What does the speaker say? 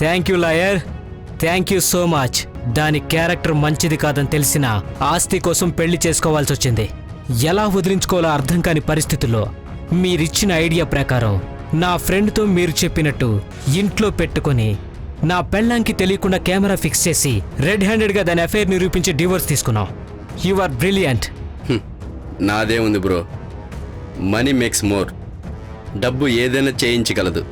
Thank you lawyer, thank you so much. దాని character మంచిది కాదని తెలిసిన ఆస్తి కోసం పెళ్లి చేసుకోవాల్సి వచ్చింది. ఎలా వదిలించుకోవాలో అర్థం కాని పరిస్థితుల్లో మీరిచ్చిన ఐడియా ప్రకారం నా ఫ్రెండ్తో మీరు చెప్పినట్టు ఇంట్లో పెట్టుకొని నా పెళ్ళాంకి తెలియకుండా కెమెరా ఫిక్స్ చేసి రెడ్ హ్యాండెడ్గా దాని అఫైర్ నిరూపించి డివోర్స్ తీసుకున్నాం. You are brilliant. నాదే ఉంది బ్రో, మనీ మేక్స్ మోర్. డబ్బు ఏదైనా చేయించగలదు.